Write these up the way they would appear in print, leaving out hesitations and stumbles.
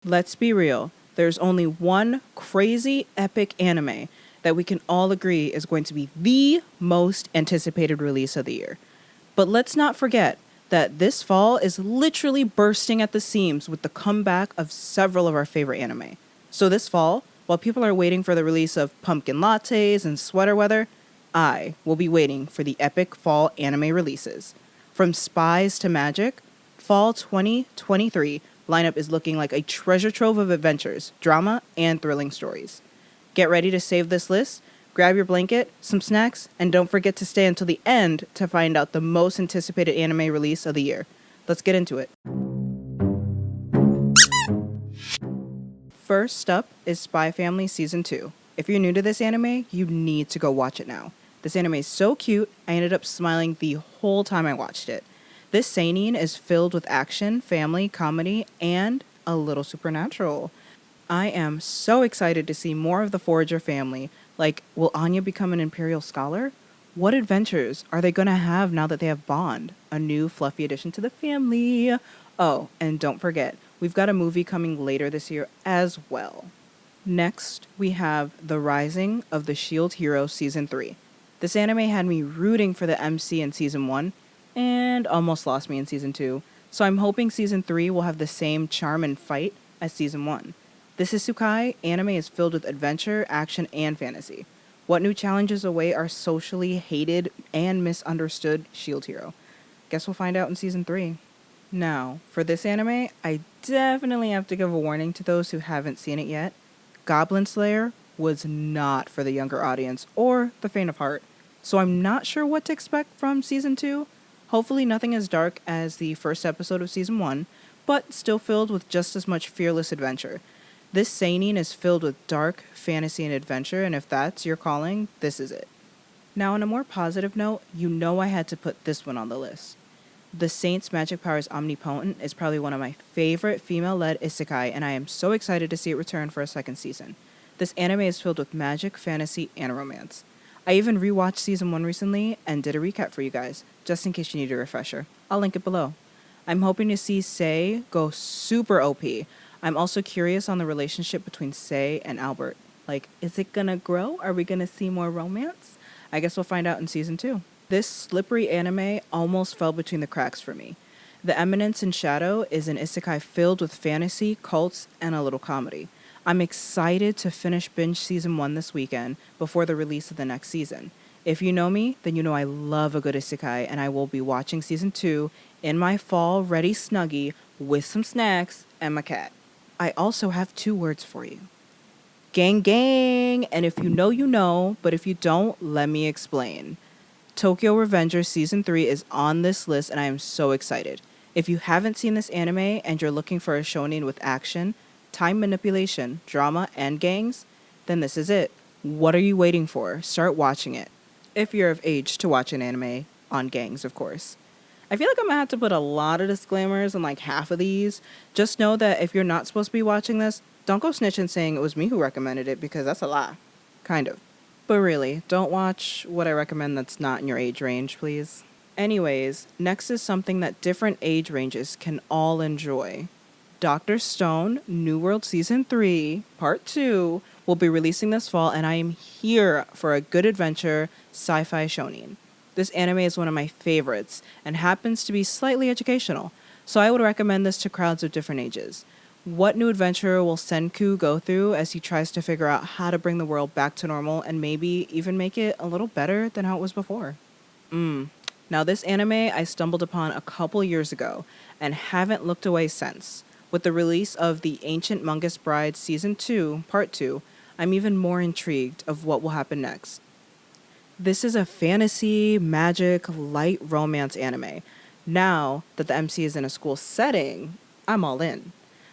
Let's be real, there's only one crazy epic anime that we can all agree is going to be the most anticipated release of the year. But let's not forget that this fall is literally bursting at the seams with the comeback of several of our favorite anime. So this fall, while people are waiting for the release of pumpkin lattes and sweater weather, I will be waiting for the epic fall anime releases. From Spies to Magic, fall 2023 lineup is looking like a treasure trove of adventures, drama, and thrilling stories. Get ready to save this list, grab your blanket, some snacks, and don't forget to stay until the end to find out the most anticipated anime release of the year. Let's get into it. First up is Spy Family Season 2. If you're new to this anime, you need to go watch it now. This anime is so cute, I ended up smiling the whole time I watched it. This seinen is filled with action, family, comedy, and a little supernatural. I am so excited to see more of the Forager family. Like, will Anya become an Imperial Scholar? What adventures are they going to have now that they have Bond? A new fluffy addition to the family. Oh, and don't forget, we've got a movie coming later this year as well. Next, we have The Rising of the Shield Hero Season 3. This anime had me rooting for the MC in Season 1, and almost lost me in Season 2, so I'm hoping Season 3 will have the same charm and fight as Season 1. This Isekai anime is filled with adventure, action, and fantasy. What new challenges await our socially hated and misunderstood shield hero? Guess we'll find out in Season 3. Now, for this anime, I definitely have to give a warning to those who haven't seen it yet. Goblin Slayer was not for the younger audience or the faint of heart, so I'm not sure what to expect from Season 2. Hopefully nothing as dark as the first episode of Season 1, but still filled with just as much fearless adventure. This seinen is filled with dark fantasy and adventure, and if that's your calling, this is it. Now, on a more positive note, you know I had to put this one on the list. The Saint's Magic Powers Omnipotent is probably one of my favorite female-led isekai, and I am so excited to see it return for a second season. This anime is filled with magic, fantasy, and romance. I even rewatched Season 1 recently and did a recap for you guys, just in case you need a refresher. I'll link it below. I'm hoping to see Sei go super OP. I'm also curious on the relationship between Sei and Albert. Like, is it gonna grow? Are we gonna see more romance? I guess we'll find out in Season 2. This slippery anime almost fell between the cracks for me. The Eminence in Shadow is an isekai filled with fantasy, cults, and a little comedy. I'm excited to finish binge Season 1 this weekend before the release of the next season. If you know me, then you know I love a good isekai, and I will be watching Season 2 in my fall-ready snuggie with some snacks and my cat. I also have 2 words for you. Gang gang! And if you know, you know, but if you don't, let me explain. Tokyo Revengers Season 3 is on this list, and I am so excited. If you haven't seen this anime and you're looking for a shonen with action, time manipulation, drama, and gangs, then this is it. What are you waiting for? Start watching it. If you're of age to watch an anime on gangs, of course. I feel like I'm going to have to put a lot of disclaimers on like half of these. Just know that if you're not supposed to be watching this, don't go snitching saying it was me who recommended it, because that's a lie. Kind of. But really, don't watch what I recommend that's not in your age range, please. Anyways, next is something that different age ranges can all enjoy. Dr. Stone, New World Season 3, Part 2, will be releasing this fall, and I am here for a good adventure sci-fi shonen. This anime is one of my favorites, and happens to be slightly educational, so I would recommend this to crowds of different ages. What new adventure will Senku go through as he tries to figure out how to bring the world back to normal and maybe even make it a little better than how it was before? Now this anime I stumbled upon a couple years ago, and haven't looked away since. With the release of The Ancient Mungus Bride Season 2, Part 2, I'm even more intrigued of what will happen next. This is a fantasy, magic, light romance anime. Now that the MC is in a school setting, I'm all in.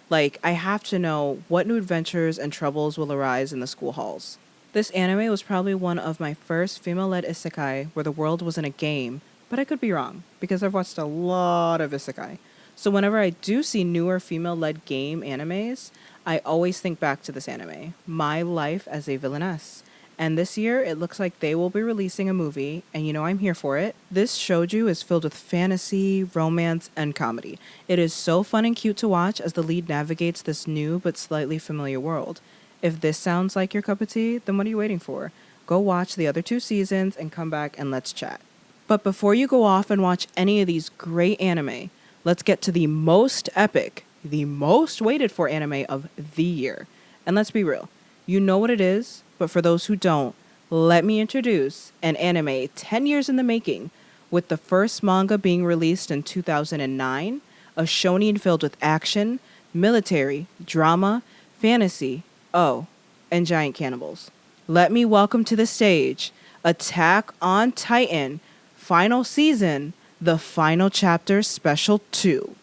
Like, I have to know what new adventures and troubles will arise in the school halls. This anime was probably one of my first female-led isekai where the world was in a game, but I could be wrong, because I've watched a lot of isekai. So whenever I do see newer female-led game animes, I always think back to this anime, My Life as a Villainess. And this year, it looks like they will be releasing a movie, and you know I'm here for it. This shoujo is filled with fantasy, romance, and comedy. It is so fun and cute to watch as the lead navigates this new but slightly familiar world. If this sounds like your cup of tea, then what are you waiting for? Go watch the other 2 seasons and come back and let's chat. But before you go off and watch any of these great anime, let's get to the most epic, the most waited for anime of the year. And let's be real, you know what it is, but for those who don't, let me introduce an anime 10 years in the making, with the first manga being released in 2009, a shonen filled with action, military, drama, fantasy, oh, and giant cannibals. Let me welcome to the stage Attack on Titan, final season, the final chapter special 2.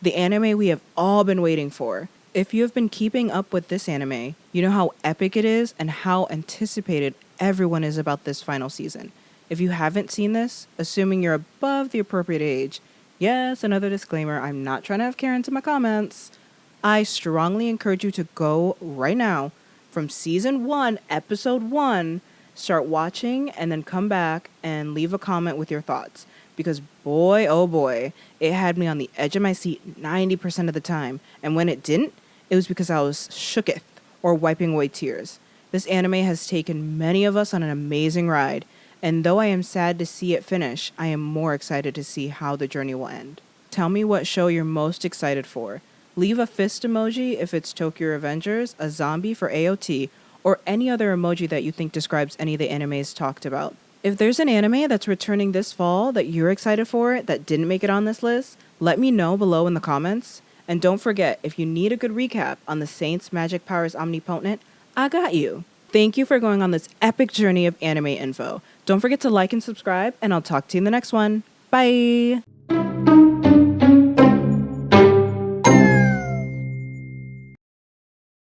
The anime we have all been waiting for. If you have been keeping up with this anime, you know how epic it is and how anticipated everyone is about this final season. If you haven't seen this, assuming you're above the appropriate age, yes, another disclaimer, I'm not trying to have Karens in my comments, I strongly encourage you to go right now from season 1, episode 1, start watching and then come back and leave a comment with your thoughts. Because boy, oh boy, it had me on the edge of my seat 90% of the time. And when it didn't, it was because I was shooketh or wiping away tears. This anime has taken many of us on an amazing ride. And though I am sad to see it finish, I am more excited to see how the journey will end. Tell me what show you're most excited for. Leave a fist emoji if it's Tokyo Avengers, a zombie for AOT, or any other emoji that you think describes any of the animes talked about. If there's an anime that's returning this fall that you're excited for that didn't make it on this list, let me know below in the comments. And don't forget, if you need a good recap on the Saints' magic powers Omnipotent, I got you. Thank you for going on this epic journey of anime info. Don't forget to like and subscribe, and I'll talk to you in the next one. Bye!